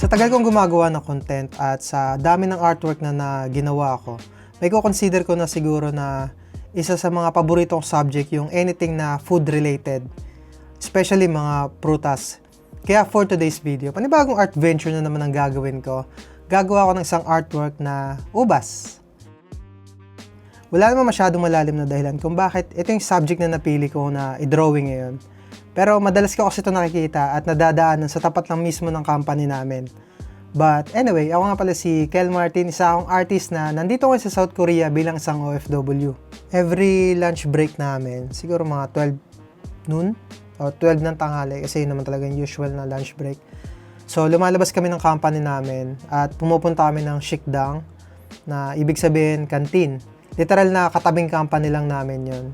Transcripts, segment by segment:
tagal kong gumagawa ng content at sa dami ng artwork na ginawa ko, may consider ko na siguro na isa sa mga paborito kong subject yung anything na food related, especially mga prutas. Kaya for today's video, panibagong art venture na naman ang gagawin ko. Gagawa ko ng isang artwork na ubas. Wala naman masyadong malalim na dahilan kung bakit ito yung subject na napili ko na i-drawing ngayon. Pero madalas ko kasi ito nakikita at nadadaanan sa tapat lang mismo ng company namin. But anyway, ako nga pala si Kel Martin, isa akong artist na nandito ngayon sa South Korea bilang isang OFW. Every lunch break namin, siguro mga 12 noon o 12 ng tanghali kasi yun naman talaga yung usual na lunch break. So lumalabas kami ng company namin at pumupunta kami ng Shikdang na ibig sabihin canteen. Literal na katabing company lang namin yun.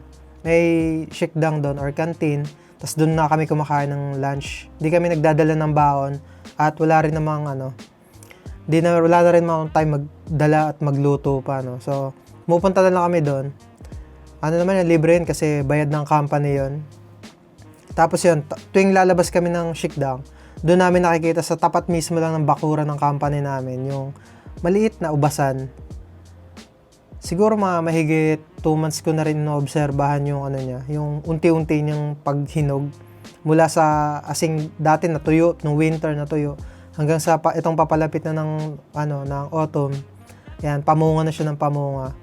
May Shikdang doon or canteen. Tapos doon na kami kumakain ng lunch. Hindi kami nagdadala ng baon at wala rin namang wala na rin mga time magdala at magluto pa, no. So, pupunta na lang kami doon. Naman yung libre yun kasi bayad ng company yun. Tapos yun, tuwing lalabas kami ng Shikdang, doon namin nakikita sa tapat mismo lang ng bakuran ng company namin yung maliit na ubasan. Siguro mahigit 2 months ko na rin naobserbahan yung yung unti-unti niyang paghinog mula sa asing dati na tuyo, nung winter na tuyo, hanggang sa itong papalapit na ng autumn. Yan, pamunga na siya ng pamunga.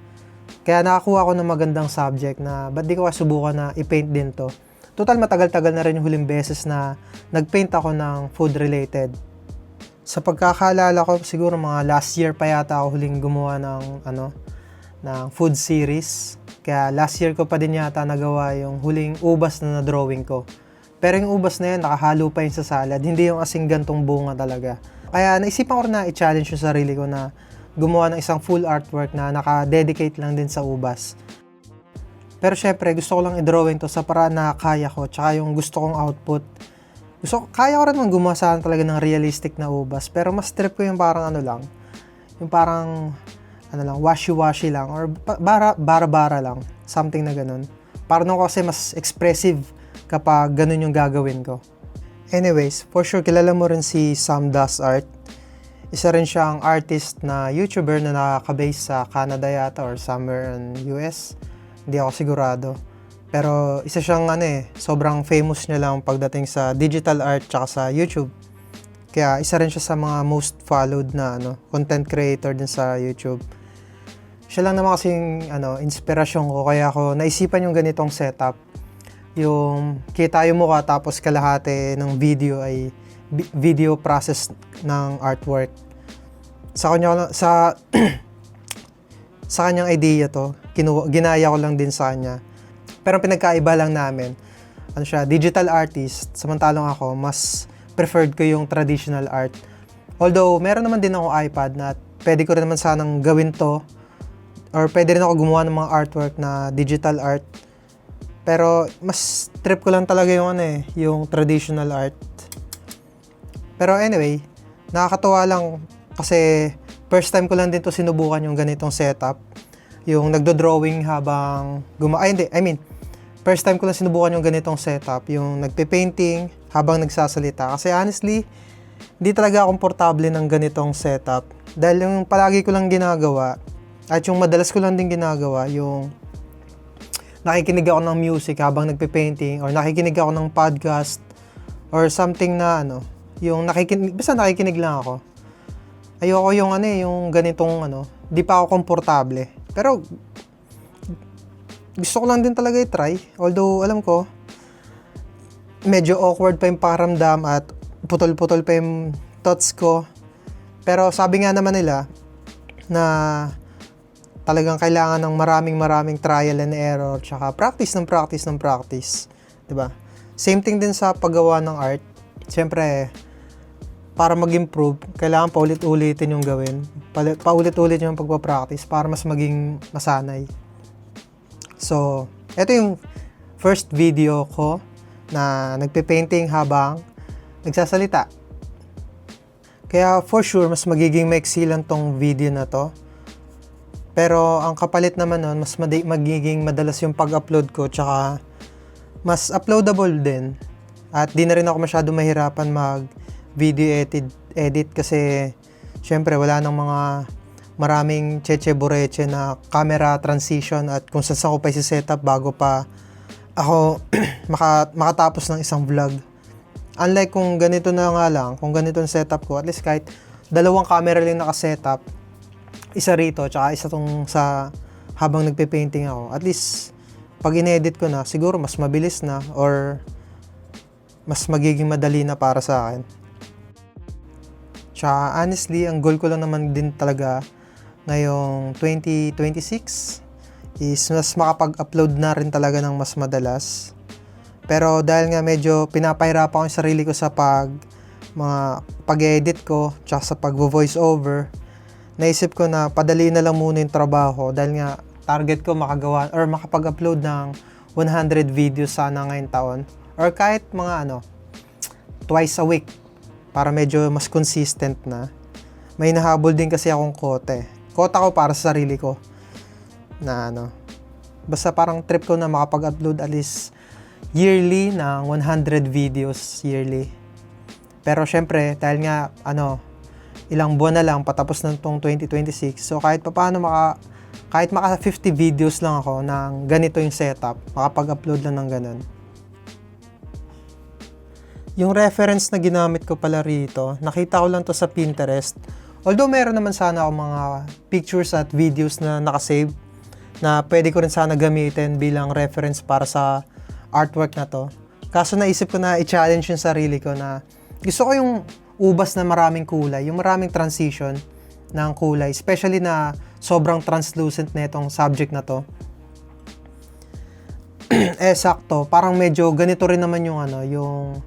Kaya nakakuha ko ng magandang subject na ba't di ko subukan na i-paint din to. Total matagal-tagal na rin yung huling beses na nag-paint ako ng food related. Sa pagkakaalala ko, siguro mga last year pa yata ako huling gumawa ng food series. Kaya last year ko pa din yata nagawa yung huling ubas na na-drawing ko. Pero yung ubas na yun, nakahalo pa yun sa salad. Hindi yung asing gantong bunga talaga. Kaya naisipan ko rin na i-challenge yung sarili ko na gumawa ng isang full artwork na naka-dedicate lang din sa ubas. Pero syempre, gusto ko lang i-drawing to sa paraan na kaya ko. Tsaka yung gusto kong output. Kaya ko rin gumawa sana talaga ng realistic na ubas. Pero mas trip ko yung parang yung parang washi-washi lang or bara-bara lang. Something na ganun. Parang ako kasi mas expressive kapag ganun yung gagawin ko. Anyways, for sure kilala mo rin si Sam Das Art. Isa rin siyang artist na YouTuber na nakaka-base sa Canada yata or somewhere in US. Hindi ako sigurado. Pero isa siyang sobrang famous niya lang pagdating sa digital art tsaka sa YouTube. Kaya isa rin siya sa mga most followed na content creator din sa YouTube. Siya lang naman kasing inspirasyon ko kaya ako naisipan yung ganitong setup. Yung kita yung mukha tapos kalahati ng video ay video process ng artwork. Sa kanyang idea to, ginaya ko lang din sa kanya. Pero ang pinagkaiba lang namin, siya, digital artist, samantalang ako, mas preferred ko yung traditional art. Although, meron naman din ako iPad na pwede ko rin naman sanang gawin to or pwede rin ako gumawa ng mga artwork na digital art. Pero, mas trip ko lang talaga yung traditional art. Pero anyway, nakakatuwa lang kasi first time ko lang din to sinubukan yung ganitong setup. Yung nagdo-drawing habang first time ko lang sinubukan yung ganitong setup. Yung nagpe-painting habang nagsasalita. Kasi honestly, hindi talaga komportable ng ganitong setup. Dahil yung palagi ko lang ginagawa, at yung madalas ko lang din ginagawa, yung nakikinig ako ng music habang nagpe-painting or nakikinig ako ng podcast or something na basta nakikinig lang ako. Ayoko yung ganitong di pa ako komportable. Pero gusto ko lang din talaga i-try. Although alam ko medyo awkward pa yung pakiramdam at putol-putol pa yung thoughts ko. Pero sabi nga naman nila na talagang kailangan ng maraming trial and error tsaka practice. Diba? Same thing din sa paggawa ng art. Siyempre, para mag-improve, kailangan paulit-ulitin yung gawin. Paulit-ulit yung pagpa-practice para mas maging masanay. So, ito yung first video ko na nagpe-painting habang nagsasalita. Kaya for sure, mas magiging maiksi lang tong video na to. Pero ang kapalit naman nun, mas magiging madalas yung pag-upload ko tsaka mas uploadable din. At di na rin ako masyado mahirapan video edit kasi syempre wala nang mga maraming cheche bureche na camera transition at kung saan ko pa isi-setup bago pa ako makatapos ng isang vlog. Unlike kung ganito na nga lang, kung ganito ang setup ko, at least kahit dalawang camera lang naka-setup, isa rito tsaka isa tong sa habang nagpe-painting ako, at least pag in-edit ko na, siguro mas mabilis na or mas magiging madali na para sa akin. Tsaka honestly, ang goal ko lang naman din talaga ngayong 2026 is mas makapag-upload na rin talaga ng mas madalas. Pero dahil nga medyo pinapahirapan ko yung sarili ko sa pag-edit ko tsaka sa pag-voice over, naisip ko na padali na lang muna yung trabaho dahil nga target ko makagawa or makapag-upload ng 100 videos sana ngayong taon or kahit mga twice a week para medyo mas consistent na. May nahabol din kasi akong kota ko para sa sarili ko na basta parang trip ko na makapag-upload at least yearly ng 100 videos yearly. Pero syempre dahil nga ilang buwan na lang patapos ng tong 2026, so kahit maka 50 videos lang ako ng ganito yung setup, makapag-upload lang ng ganun. Yung reference na ginamit ko pala rito, nakita ko lang to sa Pinterest. Although meron naman sana ako mga pictures at videos na nakasave na pwede ko rin sana gamitin bilang reference para sa artwork na to. Kaso naisip ko na i-challenge yung sarili ko na gusto ko yung ubas na maraming kulay, yung maraming transition ng kulay, especially na sobrang translucent na itong subject na to. Sakto, parang medyo ganito rin naman yung yung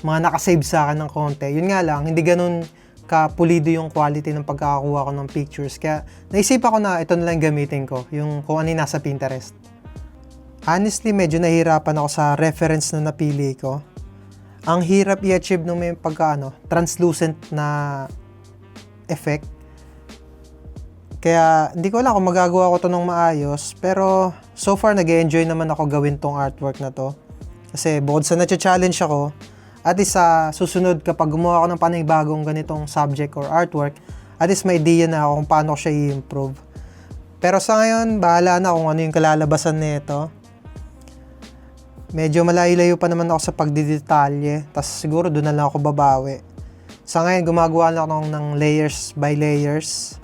mga nakasave sa akin ng konti. Yun nga lang, hindi ganun kapulido yung quality ng pagkakakuha ko ng pictures. Kaya naisipan ko na ito na lang gamitin ko, yung kung ano yung nasa Pinterest. Honestly, medyo nahihirapan ako sa reference na napili ko. Ang hirap i-achieve nung may translucent na effect. Kaya hindi ko alam kung magagawa ko to ng maayos, pero so far nag-enjoy naman ako gawin tong artwork na to. Kasi bukod sa na-challenge ako, at least sa susunod kapag gumawa ako ng panibagong ganitong subject or artwork, at least may idea na ako kung paano ko siya i-improve. Pero sa ngayon, bahala na kung ano yung kalalabasan nito. Medyo malayo-layo pa naman ako sa pagdidetalye, tas siguro doon na lang ako babawi. Sa ngayon, gumagawa lang ako ng layers by layers.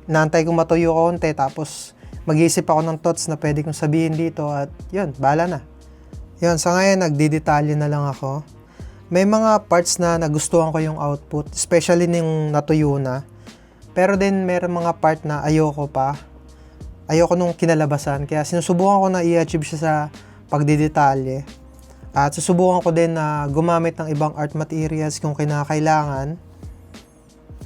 Naantay kong matuyo konti, tapos mag-iisip ako ng thoughts na pwede kong sabihin dito at yun, bahala na. Yun, sa ngayon, nagdidetalye na lang ako. May mga parts na nagustuhan ko yung output, especially yung natuyo na. Pero din meron mga part na ayoko pa. Ayoko nung kinalabasan, kaya sinusubukan ko na i-achieve siya sa pagdidetalye. At susubukan ko din na gumamit ng ibang art materials kung kinakailangan.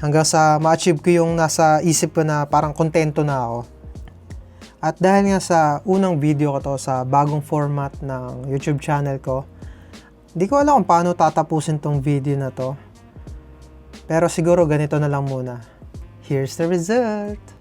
Hanggang sa ma-achieve ko yung nasa isip ko na parang kontento na ako. At dahil nga sa unang video ko to sa bagong format ng YouTube channel ko, hindi ko alam kung paano tatapusin tong video na to. Pero siguro ganito na lang muna. Here's the result!